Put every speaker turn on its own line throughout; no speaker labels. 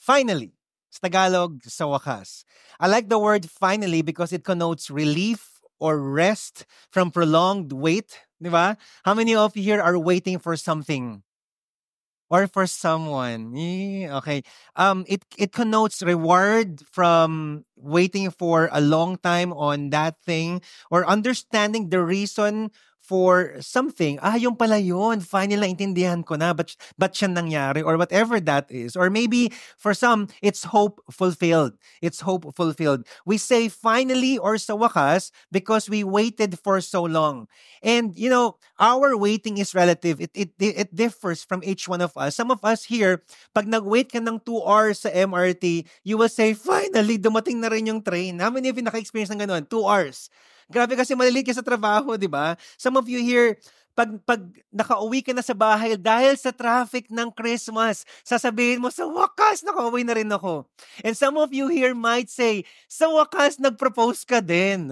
Finally. Sa Tagalog, sa wakas. I like the word finally because it connotes relief or rest from prolonged wait. Di ba? How many of you here are waiting for something? Or for someone? Okay. It connotes reward from waiting for a long time on that thing or understanding the reason for something. Yung pala yun. Finally, naintindihan ko na. Ba't siya nangyari? Or whatever that is. Or maybe, for some, it's hope fulfilled. It's hope fulfilled. We say finally or sa wakas because we waited for so long. And, our waiting is relative. It differs from each one of us. Some of us here, pag nag-wait ka ng 2 hours sa MRT, you will say, finally, dumating na rin yung train. How many of you naka-experience ng ganun? 2 hours. Grabe kasi malilate ka sa trabaho, di ba? Some of you here, pag nakauwi ka na sa bahay dahil sa traffic ng Christmas, sasabihin mo, sa wakas, nakauwi na rin ako. And some of you here might say, sa wakas, nag-propose ka din.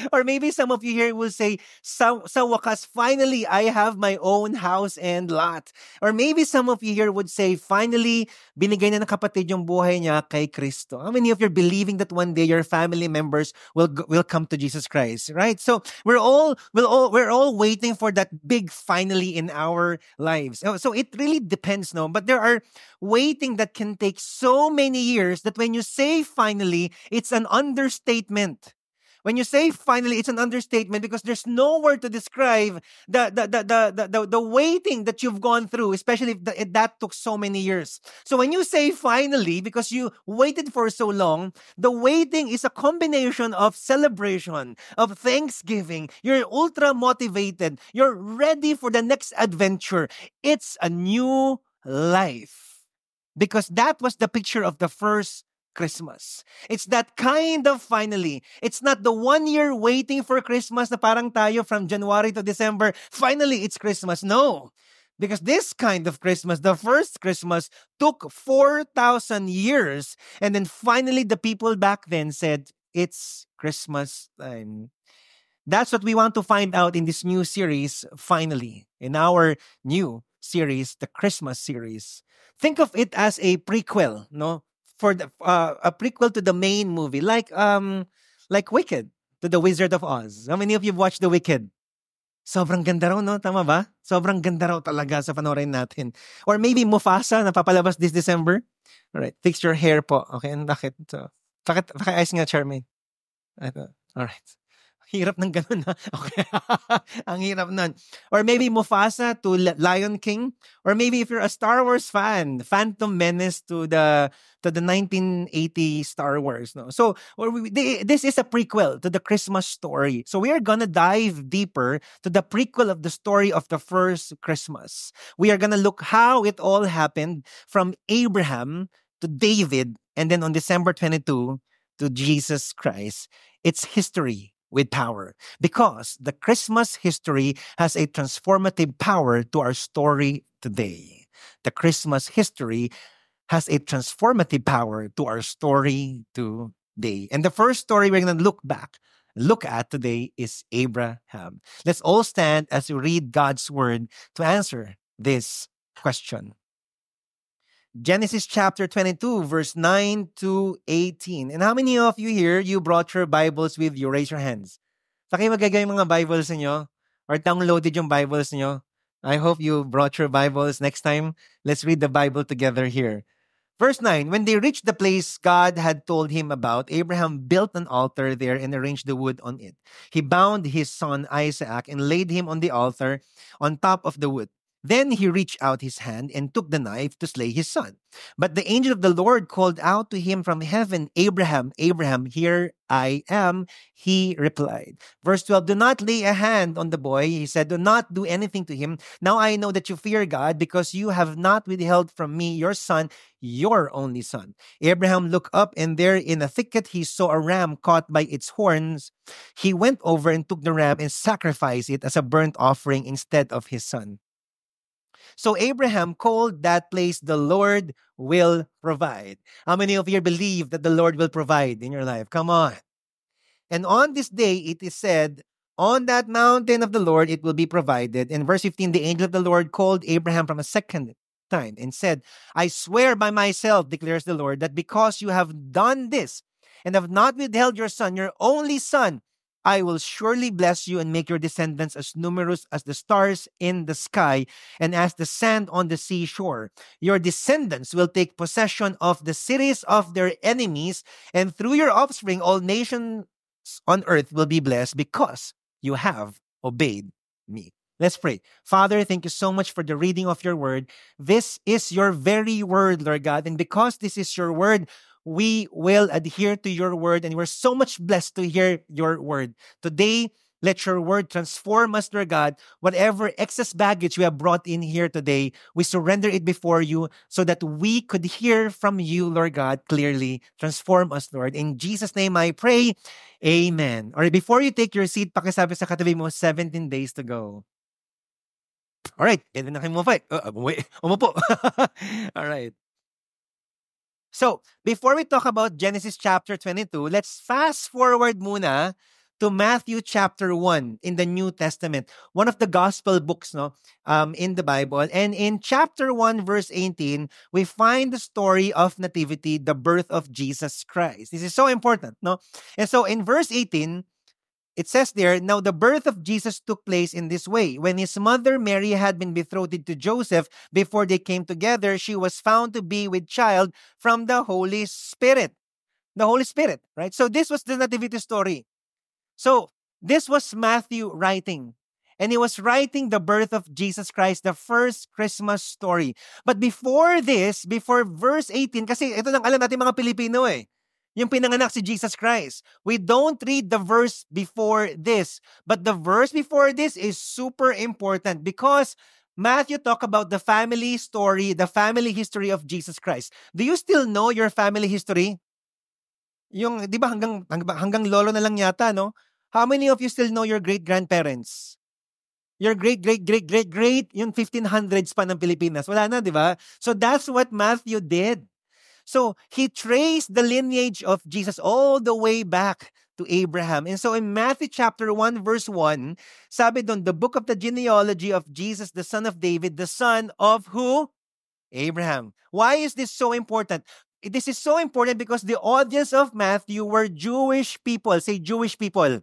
Or maybe some of you here will say, sa wakas, finally, I have my own house and lot. Or maybe some of you here would say, finally, binigay na ng kapatid yung buhay niya kay Kristo. How many of you are believing that one day your family members will come to Jesus Christ, right? So we're all waiting for that big finally in our lives. So it really depends, no? But there are waiting that can take so many years that when you say finally, it's an understatement. When you say finally, it's an understatement because there's no word to describe the waiting that you've gone through, especially if that took so many years. So when you say finally, because you waited for so long, the waiting is a combination of celebration, of thanksgiving. You're ultra motivated. You're ready for the next adventure. It's a new life. Because that was the picture of the first Christmas. It's that kind of finally. It's not the 1 year waiting for Christmas na parang tayo from January to December. Finally, it's Christmas. No. Because this kind of Christmas, the first Christmas, took 4,000 years. And then finally, the people back then said, it's Christmas time. That's what we want to find out in this new series, finally. In our new series, the Christmas series. Think of it as a prequel, no? For a prequel to the main movie, like Wicked, to the Wizard of Oz. How many of you have watched The Wicked? Sobrang ganda raw, no? Tama ba? Sobrang ganda raw talaga sa panoorin natin. Or maybe Mufasa, na papalabas this December. All right, fix your hair po. Okay, bakit? So, paki-ayos nga, Charmaine. All right. Hirap ng ganun, ha? Okay. Ang hirap nun. Or maybe Mufasa to Lion King. Or maybe if you're a Star Wars fan, Phantom Menace to the 1980 Star Wars. No? So this is a prequel to the Christmas story. So we are gonna dive deeper to the prequel of the story of the first Christmas. We are gonna look how it all happened from Abraham to David, and then on December 22 to Jesus Christ. It's history with power, because the Christmas history has a transformative power to our story today. The Christmas history has a transformative power to our story today. And the first story we're going to look at today is Abraham. Let's all stand as we read God's word to answer this question. Genesis chapter 22, verse 9 to 18. And how many of you here, you brought your Bibles with you? Raise your hands. Sa kayo magagay mga Bibles niyo? Or downloaded yung Bibles niyo? I hope you brought your Bibles. Next time, let's read the Bible together here. Verse 9, when they reached the place God had told him about, Abraham built an altar there and arranged the wood on it. He bound his son Isaac and laid him on the altar on top of the wood. Then he reached out his hand and took the knife to slay his son. But the angel of the Lord called out to him from heaven, Abraham, Abraham, here I am, he replied. Verse 12, do not lay a hand on the boy. He said, do not do anything to him. Now I know that you fear God because you have not withheld from me your son, your only son. Abraham looked up, and there in a thicket he saw a ram caught by its horns. He went over and took the ram and sacrificed it as a burnt offering instead of his son. So Abraham called that place, the Lord will provide. How many of you believe that the Lord will provide in your life? Come on. And on this day, it is said, on that mountain of the Lord, it will be provided. In verse 15, the angel of the Lord called Abraham from a second 9, and said, I swear by myself, declares the Lord, that because you have done this and have not withheld your son, your only son, I will surely bless you and make your descendants as numerous as the stars in the sky and as the sand on the seashore. Your descendants will take possession of the cities of their enemies, and through your offspring, all nations on earth will be blessed because you have obeyed me. Let's pray. Father, thank you so much for the reading of your word. This is your very word, Lord God. And because this is your word, we will adhere to your word. And we're so much blessed to hear your word. Today, let your word transform us, Lord God. Whatever excess baggage we have brought in here today, we surrender it before you so that we could hear from you, Lord God, clearly. Transform us, Lord. In Jesus' name I pray. Amen. All right, before you take your seat, pakisabi sa katabi mo, 17 days to go. All right, pwede na kayo umupo. All right. So, before we talk about Genesis chapter 22, let's fast forward muna to Matthew chapter 1 in the New Testament, one of the gospel books in the Bible. And in chapter 1, verse 18, we find the story of Nativity, the birth of Jesus Christ. This is so important, no? And so in verse 18, it says there, now the birth of Jesus took place in this way. When his mother Mary had been betrothed to Joseph, before they came together, she was found to be with child from the Holy Spirit. The Holy Spirit, right? So this was the Nativity story. So this was Matthew writing. And he was writing the birth of Jesus Christ, the first Christmas story. But before this, before verse 18, kasi ito lang alam natin mga Pilipino yung pinanganak si Jesus Christ. We don't read the verse before this. But the verse before this is super important because Matthew talk about the family story, the family history of Jesus Christ. Do you still know your family history? Yung, di ba hanggang lolo na lang yata, no? How many of you still know your great-grandparents? Your great, yung 1500s pa ng Pilipinas. Wala na, di ba? So that's what Matthew did. So he traced the lineage of Jesus all the way back to Abraham. And so in Matthew chapter 1, verse 1, sabi doon, the book of the genealogy of Jesus, the son of David, the son of who? Abraham. Why is this so important? This is so important because the audience of Matthew were Jewish people. Say Jewish people.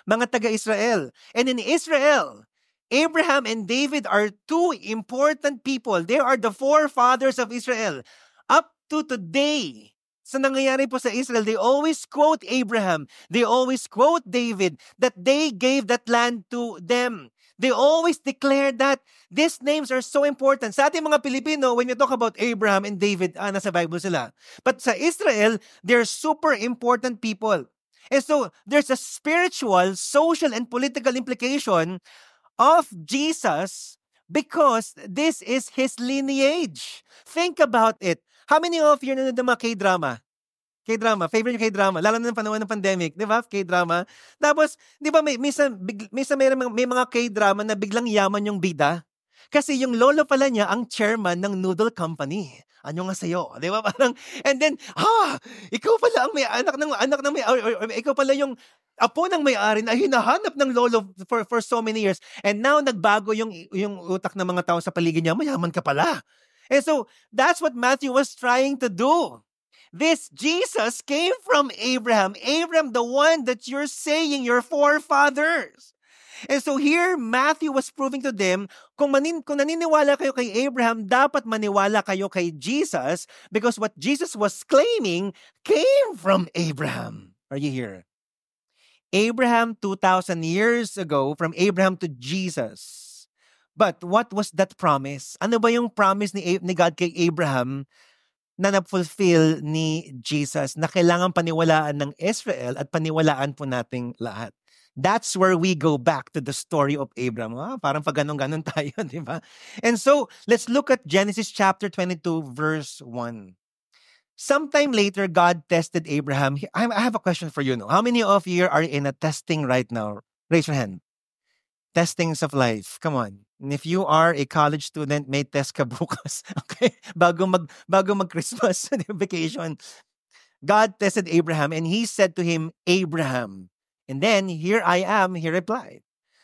Mga taga-Israel. And in Israel, Abraham and David are two important people. They are the forefathers of Israel. Up to today, sa nangyayari po sa Israel, they always quote Abraham. They always quote David that they gave that land to them. They always declare that these names are so important. Sa ating mga Pilipino, when you talk about Abraham and David, nasa Bible sila. But sa Israel, they're super important people. And so, there's a spiritual, social, and political implication of Jesus because this is his lineage. Think about it. How many of you nanonood ng mga K-drama? K-drama, favorite yung K-drama, lalo na ng panahon ng pandemic, di ba? K-drama. Tapos, di ba may mga K-drama na biglang yaman yung bida? Kasi yung lolo pala niya ang chairman ng noodle company. Ano nga sa'yo? Di ba? Parang, and then, ikaw pala ang may anak ng may, or ikaw pala yung apo ng may-ari na hinahanap ng lolo for so many years. And now, nagbago yung utak ng mga tao sa paligid niya, mayaman ka pala. And so, that's what Matthew was trying to do. This Jesus came from Abraham. Abraham, the one that you're saying, your forefathers. And so here, Matthew was proving to them, kung naniniwala kayo kay Abraham, dapat maniwala kayo kay Jesus because what Jesus was claiming came from Abraham. Are you here? Abraham 2,000 years ago, from Abraham to Jesus. But what was that promise? Ano ba yung promise ni God kay Abraham na na-fulfill ni Jesus na kailangan paniwalaan ng Israel at paniwalaan po nating lahat? That's where we go back to the story of Abraham. Parang pag ganon-ganon tayo, di ba? And so, let's look at Genesis chapter 22, verse 1. Sometime later, God tested Abraham. I have a question for you. No? How many of you are in a testing right now? Raise your hand. Testings of life. Come on. And if you are a college student, may test ka bukas. Okay? Bago mag-Christmas vacation. God tested Abraham and he said to him, Abraham. And then, here I am, he replied.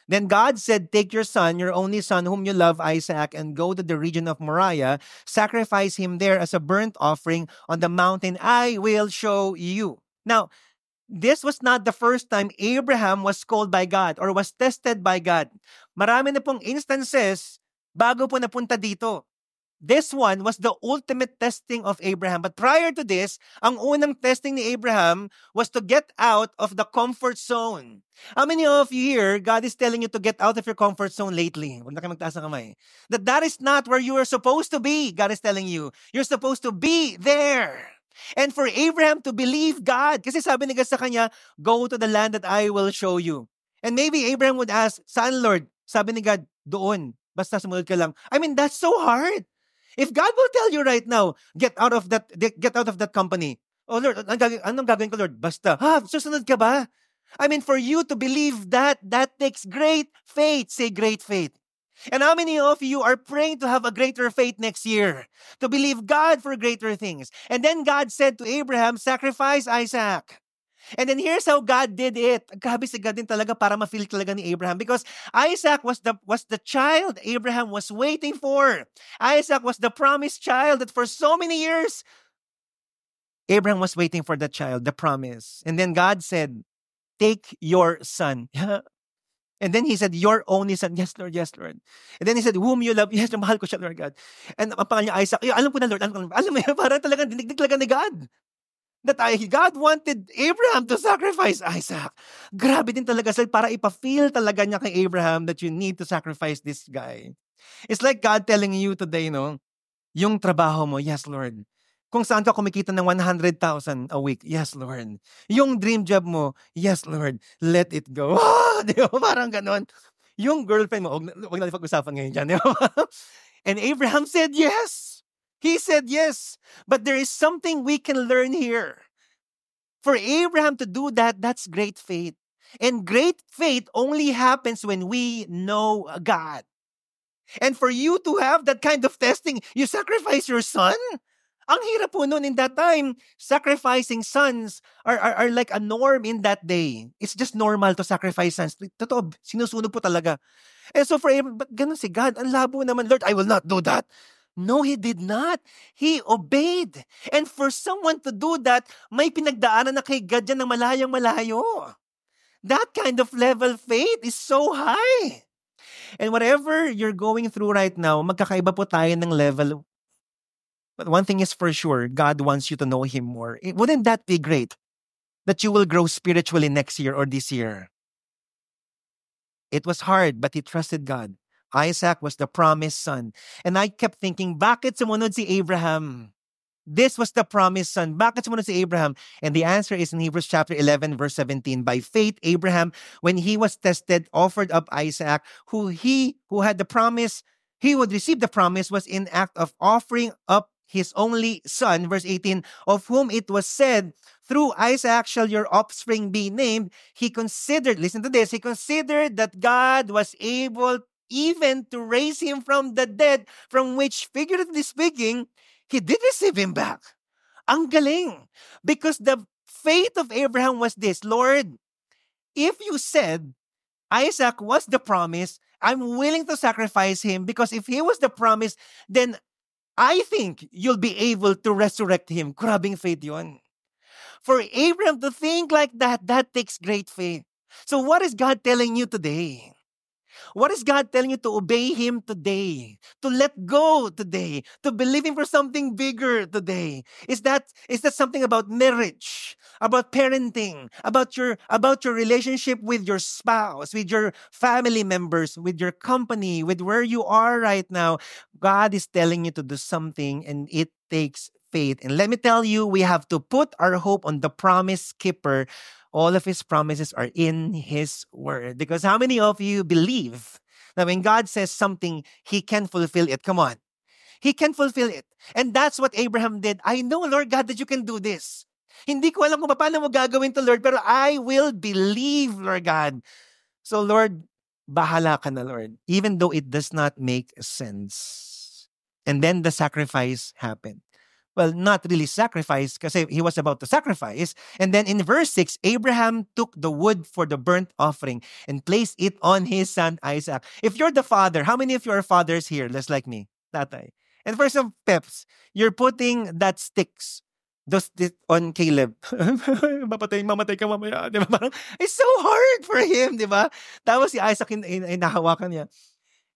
Then God said, take your son, your only son, whom you love, Isaac, and go to the region of Moriah, sacrifice him there as a burnt offering on the mountain I will show you. Now, this was not the first time Abraham was called by God or was tested by God. Marami na pong instances bago po napunta dito. This one was the ultimate testing of Abraham. But prior to this, ang unang testing ni Abraham was to get out of the comfort zone. How many of you here, God is telling you to get out of your comfort zone lately? Huwag na kayo magtaas ng kamay. That is not where you are supposed to be. God is telling you, you're supposed to be there. And for Abraham to believe God, kasi sabi ni God sa kanya, go to the land that I will show you. And maybe Abraham would ask, saan Lord? Sabi ni God, doon. Basta sumunod ka lang. I mean, that's so hard. If God will tell you right now, get out of that company. Oh Lord, anong gagawin ko Lord? Basta, susunod ka ba? I mean, for you to believe that takes great faith. Say great faith. And how many of you are praying to have a greater faith next year? To believe God for greater things. And then God said to Abraham, sacrifice Isaac. And then here's how God did it. Grabe si God din talaga para ma-feel talaga ni Abraham because Isaac was the child Abraham was waiting for. Isaac was the promised child that for so many years, Abraham was waiting for that child, the promise. And then God said, take your son. And then he said, your only son. Yes, Lord, yes, Lord. And then he said, whom you love. Yes, mahal ko siya, Lord God. And ang pangalan niya, Isaac. Alam ko na, Lord. Alam mo, parang talagang dinig talaga ni God. That God wanted Abraham to sacrifice Isaac. Grabe din talaga sila para ipa-feel talaga niya kay Abraham that you need to sacrifice this guy. It's like God telling you today, no? Yung trabaho mo, yes, Lord. Kung saan ka kumikita ng 100,000 a week, yes, Lord. Yung dream job mo, yes, Lord. Let it go. Di ba? Parang ganon. Yung girlfriend mo, huwag na pag-usapan ngayon dyan. Di ba? And Abraham said yes. He said yes. But there is something we can learn here. For Abraham to do that, that's great faith. And great faith only happens when we know God. And for you to have that kind of testing, you sacrifice your son? Ang hirap po noon in that time. Sacrificing sons are like a norm in that day. It's just normal to sacrifice sons. Totoo, sinusunog po talaga. And so for Abraham, but ganun si God, ang labo naman, Lord, I will not do that. No, he did not. He obeyed. And for someone to do that, may pinagdaanan na kay God dyan na malayang malayo. That kind of level faith is so high. And whatever you're going through right now, magkakaiba po tayo ng level. But one thing is for sure, God wants you to know Him more. Wouldn't that be great? That you will grow spiritually next year or this year. It was hard, but he trusted God. Isaac was the promised son. And I kept thinking, bakit sumunod si Abraham? This was the promised son. Bakit sumunod si Abraham? And the answer is in Hebrews chapter 11, verse 17. By faith, Abraham, when he was tested, offered up Isaac, who had the promise, he would receive the promise, was in act of offering up his only son, verse 18, of whom it was said, through Isaac shall your offspring be named. He considered, listen to this, he considered that God was able even to raise him from the dead, from which, figuratively speaking, he did receive him back. Ang galing. Because the faith of Abraham was this, Lord, if you said Isaac was the promise, I'm willing to sacrifice him because if he was the promise, then I think you'll be able to resurrect him. Grabing faith yun. For Abraham to think like that takes great faith. So what is God telling you today? What is God telling you to obey Him today? To let go today? To believe Him for something bigger today? Is that something about marriage? About parenting? About your relationship with your spouse? With your family members? With your company? With where you are right now? God is telling you to do something and it takes faith. And let me tell you, we have to put our hope on the promise keeper. All of His promises are in His word. Because how many of you believe that when God says something, He can fulfill it? Come on. He can fulfill it. And that's what Abraham did. I know, Lord God, that you can do this. Hindi ko alam kung paano mo gagawin to, Lord, pero I will believe, Lord God. So, Lord, bahala ka na, Lord, even though it does not make sense. And then the sacrifice happened. Well, not really sacrifice because he was about to sacrifice. And then in verse 6, Abraham took the wood for the burnt offering and placed it on his son Isaac. If you're the father, how many of you are fathers here, just like me? Tatay. And for some peps, you're putting that sticks on Caleb. Mamatay ka mamaya. Di ba? Parang, it's so hard for him, di ba? Tapos si Isaac inahawakan niya.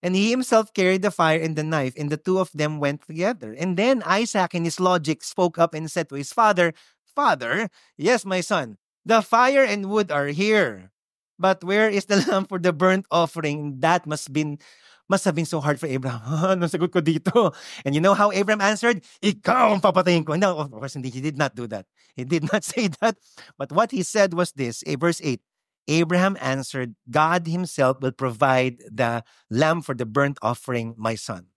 And he himself carried the fire and the knife, and the two of them went together. And then Isaac, in his logic, spoke up and said to his father, Father, yes, my son, the fire and wood are here. But where is the lamb for the burnt offering? That must have been so hard for Abraham. Anong sagot ko dito? And you know how Abraham answered? Ikaw ang papatayin ko. No, of course, he did not do that. He did not say that. But what he said was this, verse 8. Abraham answered, God himself will provide the lamb for the burnt offering, my son.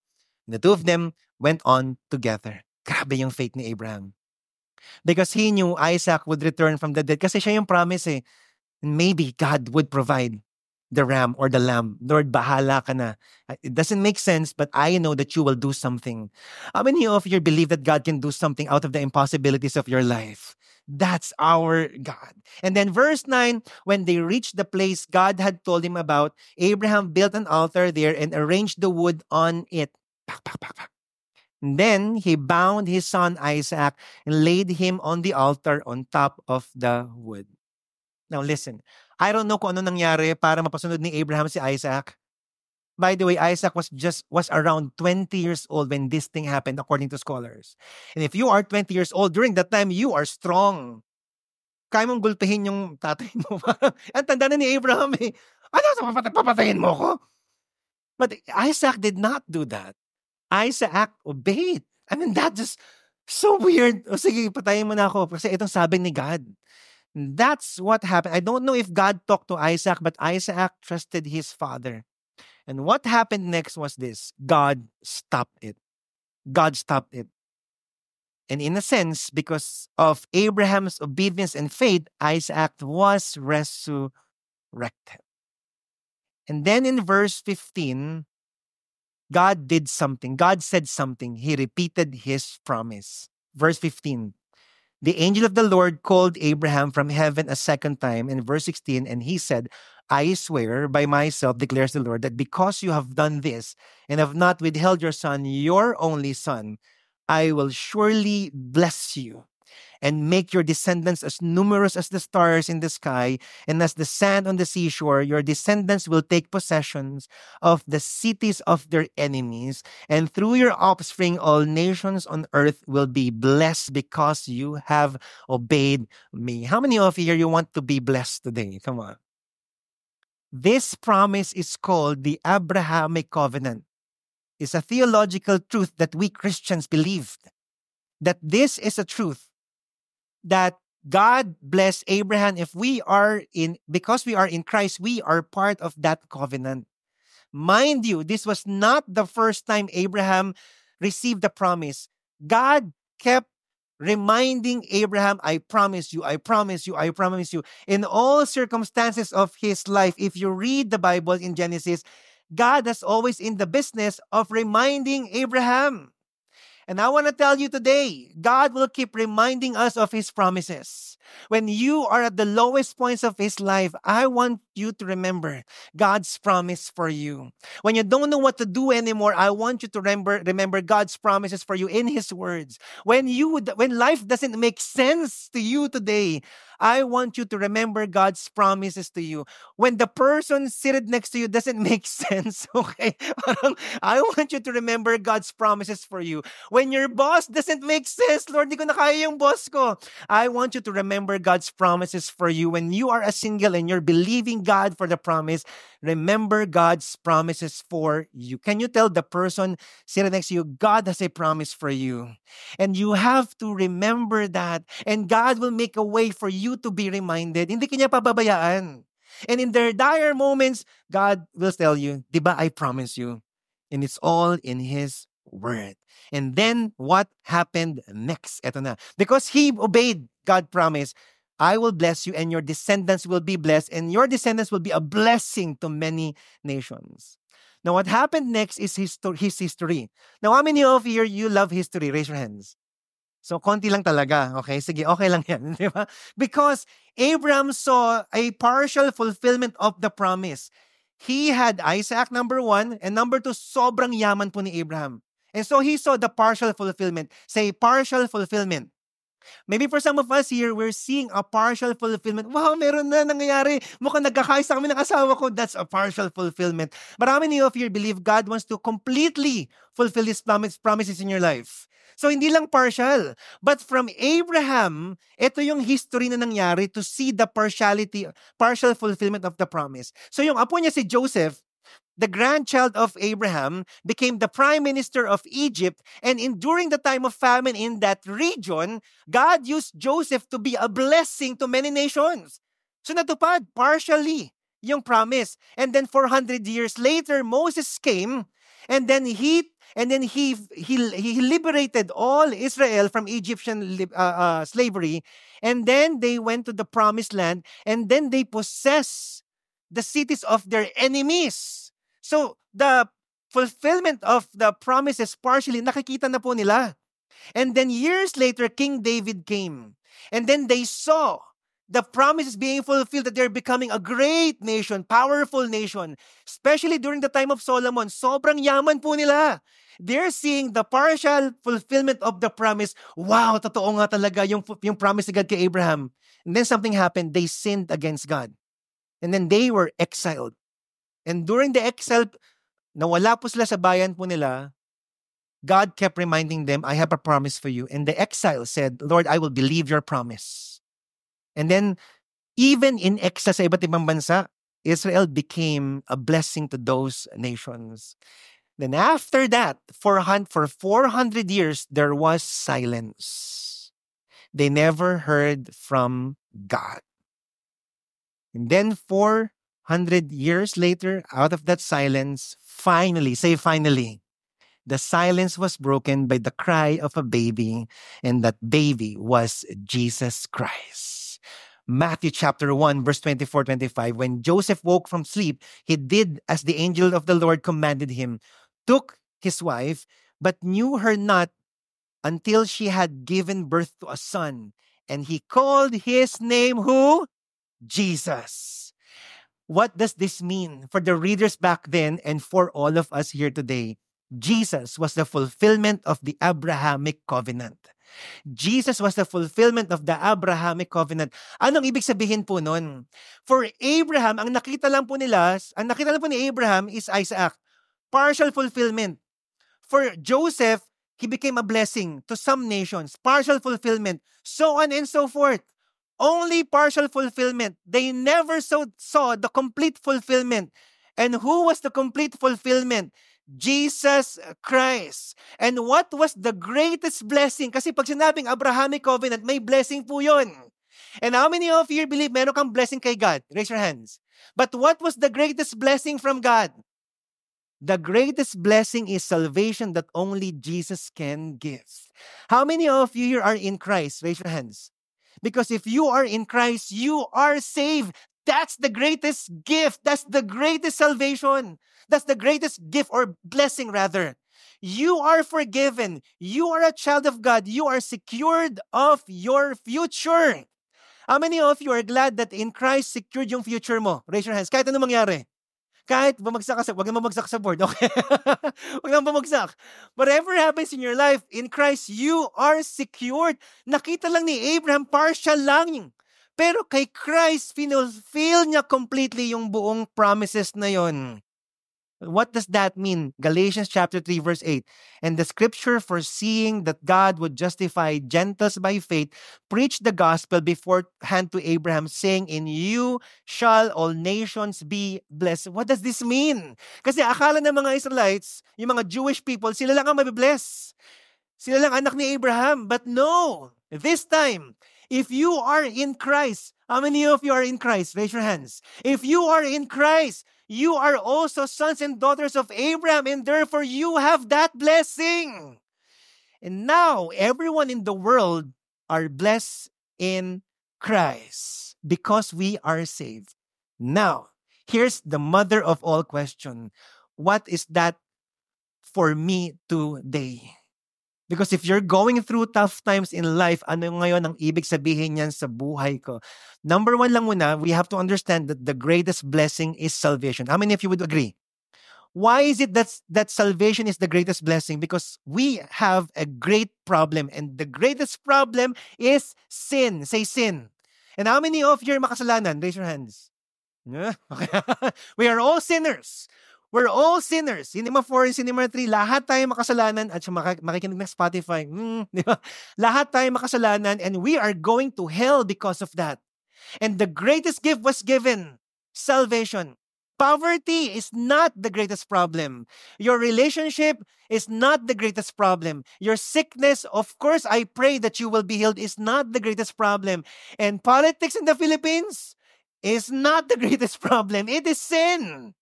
And the two of them went on together. Grabe yung faith ni Abraham. Because he knew Isaac would return from the dead. Kasi siya yung promise eh. Maybe God would provide the ram or the lamb. Lord, bahala ka na. It doesn't make sense, but I know that you will do something. How many of you believe that God can do something out of the impossibilities of your life? That's our God. And then verse 9, when they reached the place God had told him about, Abraham built an altar there and arranged the wood on it. And then he bound his son Isaac and laid him on the altar on top of the wood. Now listen, I don't know kung ano nangyari para mapasunod ni Abraham si Isaac. By the way, Isaac was around 20 years old when this thing happened, according to scholars. And if you are 20 years old, during that time, you are strong. Kaya mong gulpihin yung tatay mo. Ang tanda na ni Abraham eh. Ano, papatayin mo ko? But Isaac did not do that. Isaac obeyed. I mean, that just so weird. O sige, patayin mo na ako kasi itong sabi ni God. That's what happened. I don't know if God talked to Isaac, but Isaac trusted his father. And what happened next was this. God stopped it. God stopped it. And in a sense, because of Abraham's obedience and faith, Isaac was resurrected. And then in verse 15, God did something. God said something. He repeated his promise. Verse 15. The angel of the Lord called Abraham from heaven a second time in verse 16, and he said, I swear by myself, declares the Lord, that because you have done this and have not withheld your son, your only son, I will surely bless you and make your descendants as numerous as the stars in the sky and as the sand on the seashore. Your descendants will take possessions of the cities of their enemies, and through your offspring, all nations on earth will be blessed because you have obeyed me. How many of you here you want to be blessed today? Come on. This promise is called the Abrahamic covenant. It's a theological truth that we Christians believed. That this is a truth that God bless Abraham. Because we are in Christ, we are part of that covenant. Mind you, this was not the first time Abraham received the promise. God kept reminding Abraham, I promise you, I promise you, I promise you. In all circumstances of his life, if you read the Bible in Genesis, God is always in the business of reminding Abraham. And I want to tell you today, God will keep reminding us of His promises. When you are at the lowest points of His life, I want you to remember God's promise for you. When you don't know what to do anymore, I want you to remember God's promises for you in His words. When life doesn't make sense to you today, I want you to remember God's promises to you. When the person seated next to you doesn't make sense, okay? I want you to remember God's promises for you. When your boss doesn't make sense, Lord, di ko na kaya yung boss ko. I want you to remember God's promises for you. When you are a single and you're believing God for the promise, remember God's promises for you. Can you tell the person sitting next to you, God has a promise for you? And you have to remember that. And God will make a way for you to be reminded. Hindi kanya pababayaan. And in their dire moments, God will tell you, di ba I promise you? And it's all in His word. And then what happened next? Eto na. Because he obeyed God's promise, I will bless you and your descendants will be blessed and your descendants will be a blessing to many nations. Now what happened next is his history. Now how many of you love history? Raise your hands. So, konti lang talaga. Okay? Sige, okay lang yan. Di ba? Because Abraham saw a partial fulfillment of the promise. He had Isaac, number one, and number two, sobrang yaman po ni Abraham. And so he saw the partial fulfillment. Say, partial fulfillment. Maybe for some of us here, we're seeing a partial fulfillment. Wow, meron na nangyayari. Mukhang nagkakaisa kami ng asawa ko. That's a partial fulfillment. But how many of you believe God wants to completely fulfill His promises in your life? So, hindi lang partial. But from Abraham, ito yung history na nangyari to see the partial fulfillment of the promise. So, yung apo niya si Joseph, the grandchild of Abraham, became the prime minister of Egypt, and during the time of famine in that region, God used Joseph to be a blessing to many nations. So natupad partially yung promise. And then 400 years later, Moses came, and then he liberated all Israel from Egyptian slavery, and then they went to the promised land, and then they possessed the cities of their enemies. So, the fulfillment of the promises partially, nakikita na po nila. And then years later, King David came. And then they saw the promises being fulfilled, that they're becoming a great nation, powerful nation. Especially during the time of Solomon, sobrang yaman po nila. They're seeing the partial fulfillment of the promise. Wow, totoo nga talaga yung promise ni God kay Abraham. And then something happened. They sinned against God. And then they were exiled. And during the exile, nawala po sila sa bayan po nila, God kept reminding them, I have a promise for you. And the exile said, Lord, I will believe your promise. And then, even in exile sa iba't ibang bansa, Israel became a blessing to those nations. Then after that, for 400 years, there was silence. They never heard from God. And then 400 years later, out of that silence, finally, say finally, the silence was broken by the cry of a baby, and that baby was Jesus Christ. Matthew chapter 1, verse 24-25, when Joseph woke from sleep, he did as the angel of the Lord commanded him, took his wife, but knew her not until she had given birth to a son. And he called his name who? Jesus. What does this mean for the readers back then and for all of us here today? Jesus was the fulfillment of the Abrahamic covenant. Jesus was the fulfillment of the Abrahamic covenant. Anong ibig sabihin po nun? For Abraham, ang nakita lang po ni Abraham is Isaac. Partial fulfillment. For Joseph, he became a blessing to some nations. Partial fulfillment. So on and so forth. Only partial fulfillment. They never saw the complete fulfillment. And who was the complete fulfillment? Jesus Christ. And what was the greatest blessing? Kasi pag sinabing Abrahamic covenant, may blessing po yun. And how many of you believe meron kang blessing kay God? Raise your hands. But what was the greatest blessing from God? The greatest blessing is salvation that only Jesus can give. How many of you here are in Christ? Raise your hands. Because if you are in Christ, you are saved. That's the greatest gift. That's the greatest salvation. That's the greatest gift or blessing rather. You are forgiven. You are a child of God. You are secured of your future. How many of you are glad that in Christ secured yung future mo? Raise your hands. Kahit ano mangyari. Kahit bumagsak ka wag na bumagsak sa board, okay? Wag na bumagsak. Whatever happens in your life, in Christ, you are secured. Nakita lang ni Abraham, partial lang. Pero kay Christ, fulfill niya completely yung buong promises na yon. What does that mean? Galatians chapter 3 verse 8. And the scripture, foreseeing that God would justify Gentiles by faith, preached the gospel beforehand to Abraham, saying, in you shall all nations be blessed. What does this mean? Kasi akala ng mga Israelites, yung mga Jewish people, sila lang ang mabibless. Sila lang anak ni Abraham. But no, this time, if you are in Christ, how many of you are in Christ? Raise your hands. If you are in Christ, you are also sons and daughters of Abraham, and therefore you have that blessing. And now, everyone in the world are blessed in Christ because we are saved. Now, here's the mother of all question. What is that for me today? Because if you're going through tough times in life, ano ngayon ang ibig sabihin niyan sa buhay ko? Number one lang muna, we have to understand that the greatest blessing is salvation. How many of you would agree? Why is it that salvation is the greatest blessing? Because we have a great problem, and the greatest problem is sin. Say sin. And how many of you are makasalanan? Raise your hands. Yeah, okay. We are all sinners. We're all sinners. Cinema 4 and Cinema 3, lahat tayo makasalanan at makikinig ng Spotify. Di ba? Lahat tayo makasalanan and we are going to hell because of that. And the greatest gift was given, salvation. Poverty is not the greatest problem. Your relationship is not the greatest problem. Your sickness, of course, I pray that you will be healed, is not the greatest problem. And politics in the Philippines is not the greatest problem. It is sin.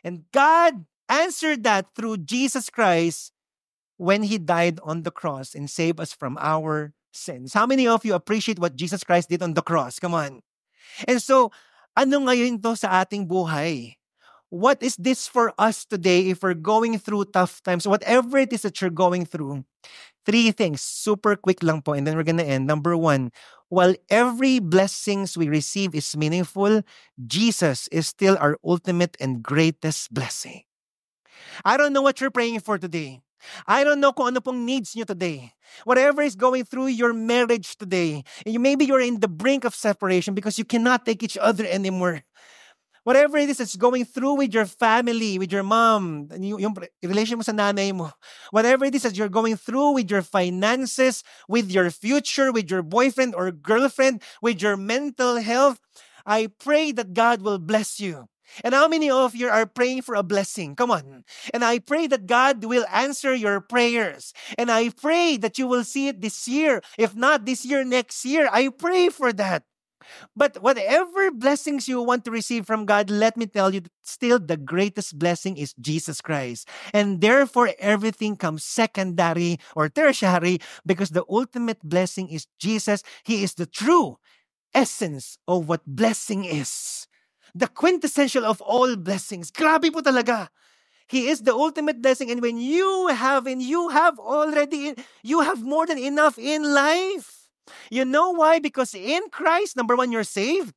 And God answered that through Jesus Christ when He died on the cross and saved us from our sins. How many of you appreciate what Jesus Christ did on the cross? Come on. And so, ano ngayon to sa ating buhay? What is this for us today if we're going through tough times? Whatever it is that you're going through, 3 things, super quick lang po, and then we're gonna end. Number 1, while every blessings we receive is meaningful, Jesus is still our ultimate and greatest blessing. I don't know what you're praying for today. I don't know kung ano pong needs nyo today. Whatever is going through your marriage today, maybe you're in the brink of separation because you cannot take each other anymore. Whatever it is that's going through with your family, with your mom, yung relation mo sa nanay mo, whatever it is that you're going through with your finances, with your future, with your boyfriend or girlfriend, with your mental health, I pray that God will bless you. And how many of you are praying for a blessing? Come on. And I pray that God will answer your prayers. And I pray that you will see it this year. If not this year, next year. I pray for that. But whatever blessings you want to receive from God, let me tell you, still the greatest blessing is Jesus Christ. And therefore, everything comes secondary or tertiary because the ultimate blessing is Jesus. He is the true essence of what blessing is. The quintessential of all blessings. Grabe po talaga. He is the ultimate blessing. And when you have you have more than enough in life. You know why? Because in Christ, number 1, you're saved.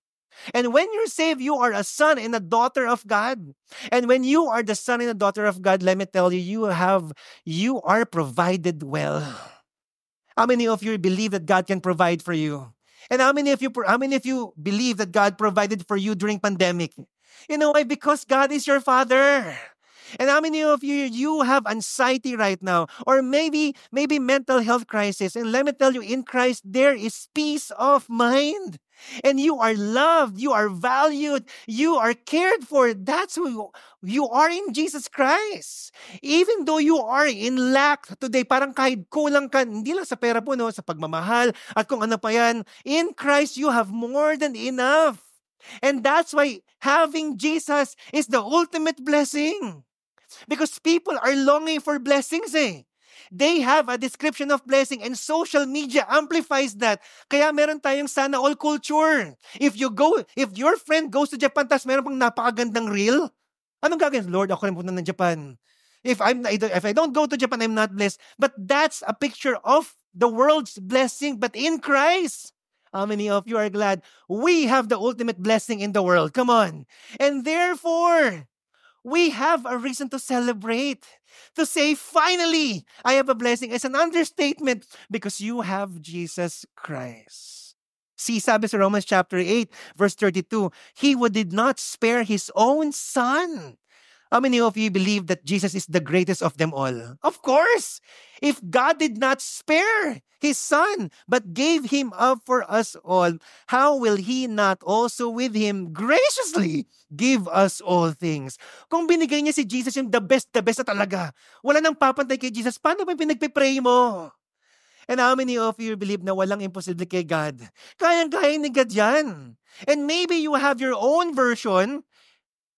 And when you're saved, you are a son and a daughter of God. And when you are the son and a daughter of God, let me tell you, you are provided well. How many of you believe that God can provide for you? And how many of you believe that God provided for you during pandemic? You know why? Because God is your Father. And how many of you have anxiety right now? Or maybe mental health crisis. And let me tell you, in Christ, there is peace of mind. And you are loved. You are valued. You are cared for. That's who you are in Jesus Christ. Even though you are in lack today, parang kahit kulang ka, hindi lang sa pera po, no, sa pagmamahal at kung ano pa yan, in Christ, you have more than enough. And that's why having Jesus is the ultimate blessing. Because people are longing for blessings eh. They have a description of blessing and social media amplifies that. Kaya meron tayong sana all culture. If your friend goes to Japan tas meron pang napakagandang reel, anong gagawin? Lord, ako rin punta ng Japan. If I don't go to Japan, I'm not blessed. But that's a picture of the world's blessing, but in Christ. How many of you are glad we have the ultimate blessing in the world? Come on. And therefore, we have a reason to celebrate. To say, finally, I have a blessing. It's an understatement because you have Jesus Christ. See, sabi sa Romans chapter 8, verse 32, He who did not spare His own Son. How many of you believe that Jesus is the greatest of them all? Of course! If God did not spare His Son, but gave Him up for us all, how will He not also with Him graciously give us all things? Kung binigay niya si Jesus yung the best na talaga, wala nang papantay kay Jesus, paano ba pinagpipray mo? And how many of you believe na walang imposible kay God? Kayang-kaya ni God yan. And maybe you have your own version,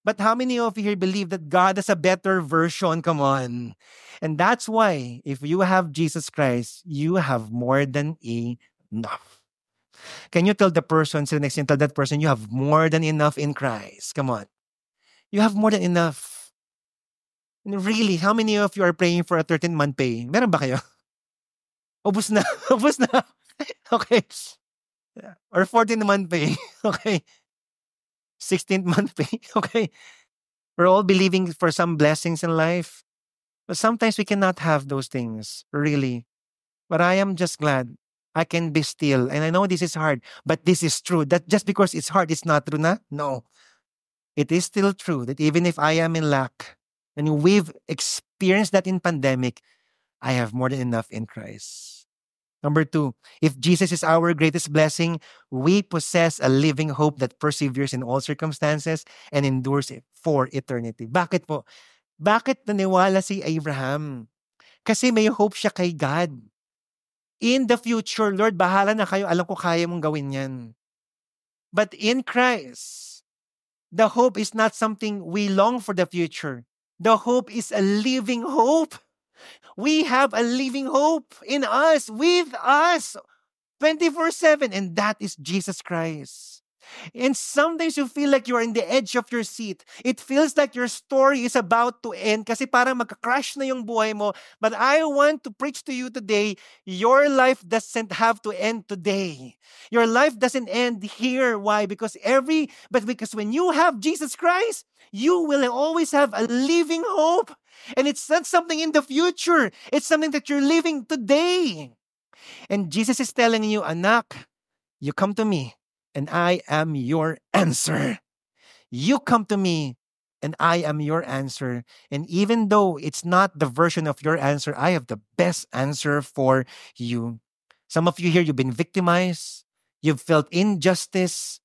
but how many of you here believe that God has a better version? Come on. And that's why, if you have Jesus Christ, you have more than enough. Can you tell the person, sit next to you, tell that person, you have more than enough in Christ? Come on. You have more than enough. And really, how many of you are praying for a 13-month pay? Meron ba kayo? Ubus na. Ubus na. Okay. Or 14th month pay. Okay. 16th month pay. Okay. We're all believing for some blessings in life. But sometimes we cannot have those things, really. But I am just glad I can be still. And I know this is hard, but this is true. That just because it's hard, it's not true na? No. It is still true that even if I am in lack, and we've experienced that in pandemic, I have more than enough in Christ. Number 2, if Jesus is our greatest blessing, we possess a living hope that perseveres in all circumstances and endures it for eternity. Bakit po? Bakit naniwala si Abraham? Kasi may hope siya kay God. In the future, Lord, bahala na kayo. Alam ko kaya mong gawin yan. But in Christ, the hope is not something we long for the future. The hope is a living hope. We have a living hope in us, with us, 24/7, and that is Jesus Christ. And sometimes you feel like you're in the edge of your seat. It feels like your story is about to end kasi parang magka-crash na yung buhay mo. But I want to preach to you today, your life doesn't have to end today. Your life doesn't end here. Why? Because when you have Jesus Christ, you will always have a living hope. And it's not something in the future. It's something that you're living today. And Jesus is telling you, anak, you come to me. And I am your answer. You come to me, and I am your answer. And even though it's not the version of your answer, I have the best answer for you. Some of you here, you've been victimized. You've felt injustice.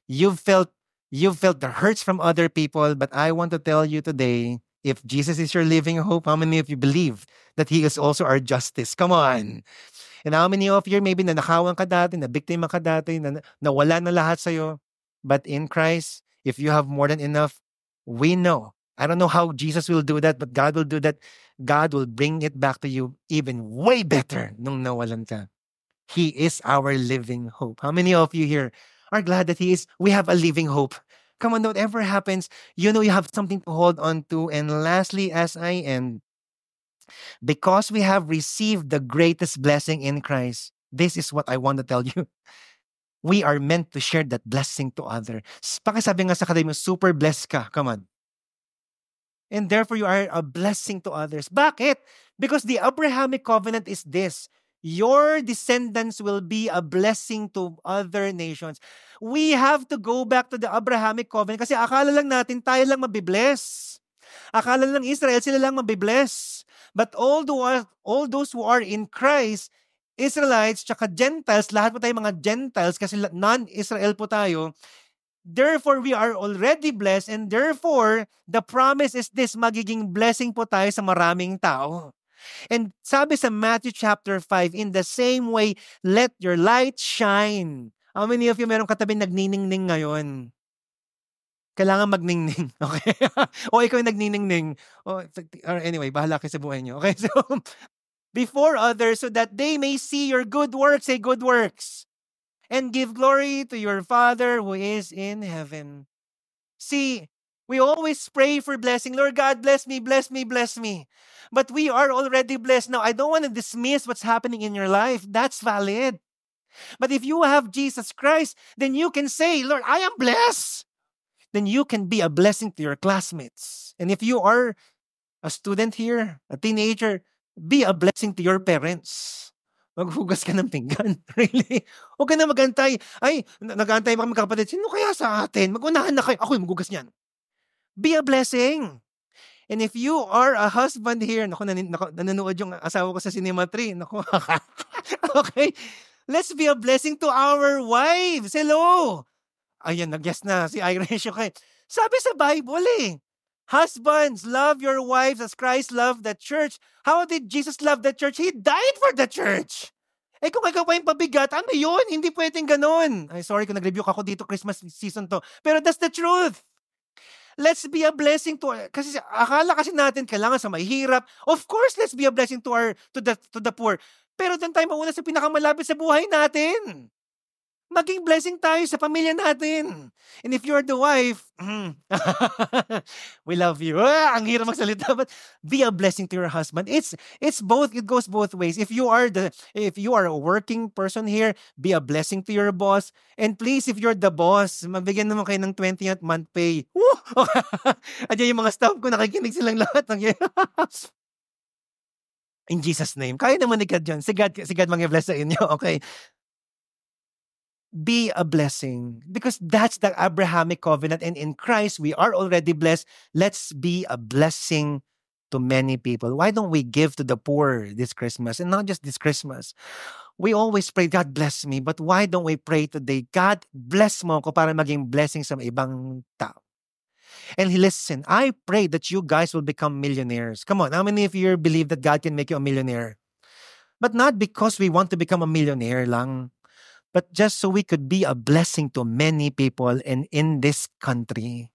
You've felt the hurts from other people. But I want to tell you today, if Jesus is your living hope, how many of you believe that He is also our justice? Come on. And how many of you maybe nanakawan ka dati, nabiktima ka dati, nawala na lahat sa'yo. But in Christ, if you have more than enough, we know. I don't know how Jesus will do that, but God will do that. God will bring it back to you even way better nung nawalan ka. He is our living hope. How many of you here are glad that we have a living hope? Come on, whatever happens, you know you have something to hold on to. And lastly, as I end, because we have received the greatest blessing in Christ, this is what I want to tell you. We are meant to share that blessing to others. Pakisabi nga sa kadami, super blessed ka. Come on. And therefore, you are a blessing to others. Bakit? Because the Abrahamic covenant is this. Your descendants will be a blessing to other nations. We have to go back to the Abrahamic covenant kasi akala lang natin tayo lang mabibless. Akala lang Israel, sila lang mabibless. But all those who are in Christ, Israelites, tsaka Gentiles, lahat po tayo mga Gentiles kasi non-Israel po tayo. Therefore, we are already blessed, and therefore, the promise is this, magiging blessing po tayo sa maraming tao. And sabi sa Matthew chapter 5, in the same way, let your light shine. How many of you merong katabi nagniningning ngayon? Kailangan magningning. Okay? O ikaw yung nagniningning. Anyway, bahala kayo sa buhay nyo. Okay? So, before others so that they may see your good works, say good works, and give glory to your Father who is in heaven. See, we always pray for blessing. Lord God, bless me, bless me, bless me. But we are already blessed. Now, I don't want to dismiss what's happening in your life. That's valid. But if you have Jesus Christ, then you can say, Lord, I am blessed. Then you can be a blessing to your classmates. And if you are a student here, a teenager, be a blessing to your parents. Maghugas ka ng pinggan. Really? Huwag ka na magantay. Ay, nag-antay pa kami kapatid. Sino kaya sa atin? Mag-unahan na kayo. Ako yung maghugas niyan. Be a blessing. And if you are a husband here, nanonood yung asawa ko sa Cinema 3. Okay? Let's be a blessing to our wives. Hello! Ayan, nag-guess na si Irish. Okay. Sabi sa Bible husbands, love your wives as Christ loved the church. How did Jesus love the church? He died for the church. Kung ikaw pa yung pabigat, ano yun? Hindi pwedeng ganun. Ay, sorry kung nag-review ako dito, Christmas season to. Pero that's the truth. Let's be a blessing to, kasi akala kasi natin kailangan sa mahihirap. Of course, let's be a blessing to the poor. Pero doon tayo mauna sa pinakamalapit sa buhay natin. maging blessing tayo sa pamilya natin. And if you're the wife, we love you. Ang hirap magsalita, but be a blessing to your husband. It's both. It goes both ways. If you are a working person here, be a blessing to your boss. And please, if you're the boss, mabigyan naman kayo ng 20th month pay. Woo! Andiyan yung mga staff ko, nakikinig silang lahat. In Jesus' name. Kaya naman ni God yun. Si God mag-bless sa inyo. Okay. Be a blessing because that's the Abrahamic covenant, and in Christ we are already blessed. Let's be a blessing to many people. Why don't we give to the poor this Christmas? And not just this Christmas. We always pray, God bless me. But why don't we pray today, God bless mo ko para maging blessing sa ibang tao? And listen, I pray that you guys will become millionaires. Come on, how many of you believe that God can make you a millionaire? But not because we want to become a millionaire lang, but just so we could be a blessing to many people and in this country.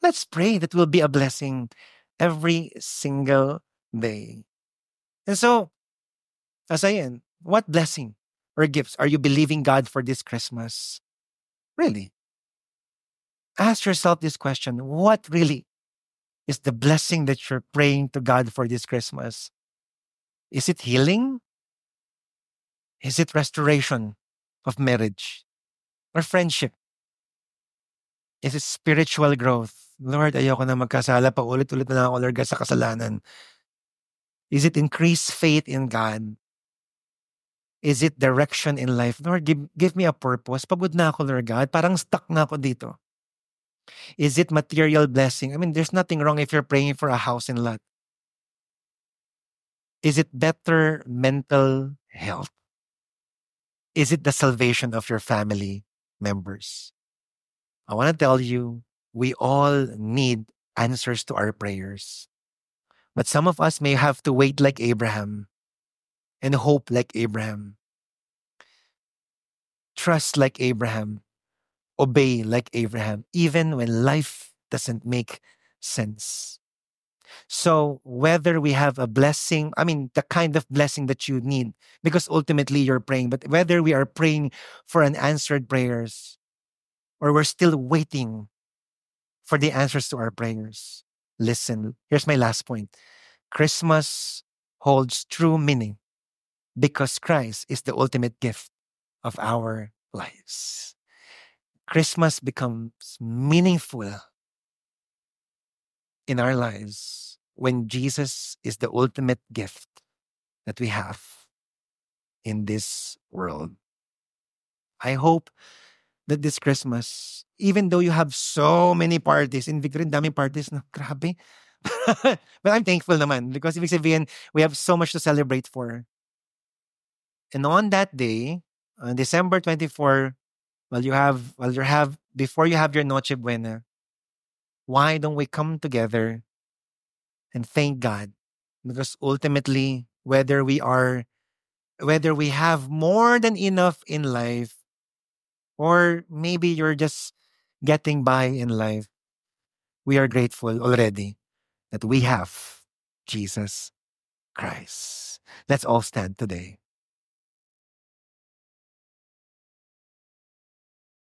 Let's pray that we'll be a blessing every single day. And so, asayan, what blessing or gifts are you believing God for this Christmas? Really? Ask yourself this question. What really is the blessing that you're praying to God for this Christmas? Is it healing? Is it restoration of marriage or friendship? Is it spiritual growth? Lord, ayoko na magkasala. Paulit-ulit na lang ako, Lord, sa kasalanan. Is it increased faith in God? Is it direction in life? Lord, give me a purpose. Pagod na ako, Lord God. Parang stuck na ako dito. Is it material blessing? I mean, there's nothing wrong if you're praying for a house and lot. Is it better mental health? Is it the salvation of your family members? I want to tell you, we all need answers to our prayers. But some of us may have to wait like Abraham and hope like Abraham. Trust like Abraham. Obey like Abraham, even when life doesn't make sense. So whether we have a blessing, I mean, the kind of blessing that you need, because ultimately you're praying, but whether we are praying for unanswered prayers or we're still waiting for the answers to our prayers, listen, here's my last point. Christmas holds true meaning because Christ is the ultimate gift of our lives. Christmas becomes meaningful in our lives when Jesus is the ultimate gift that we have in this world. I hope that this Christmas, even though you have so many parties, in Victory, daming parties na, grabe. But I'm thankful naman because ibig sabihin, we have so much to celebrate for. And on that day, on December 24, before you have your Noche Buena, why don't we come together and thank God? Because ultimately, whether we have more than enough in life, or maybe you're just getting by in life, we are grateful already that we have Jesus Christ. Let's all stand today.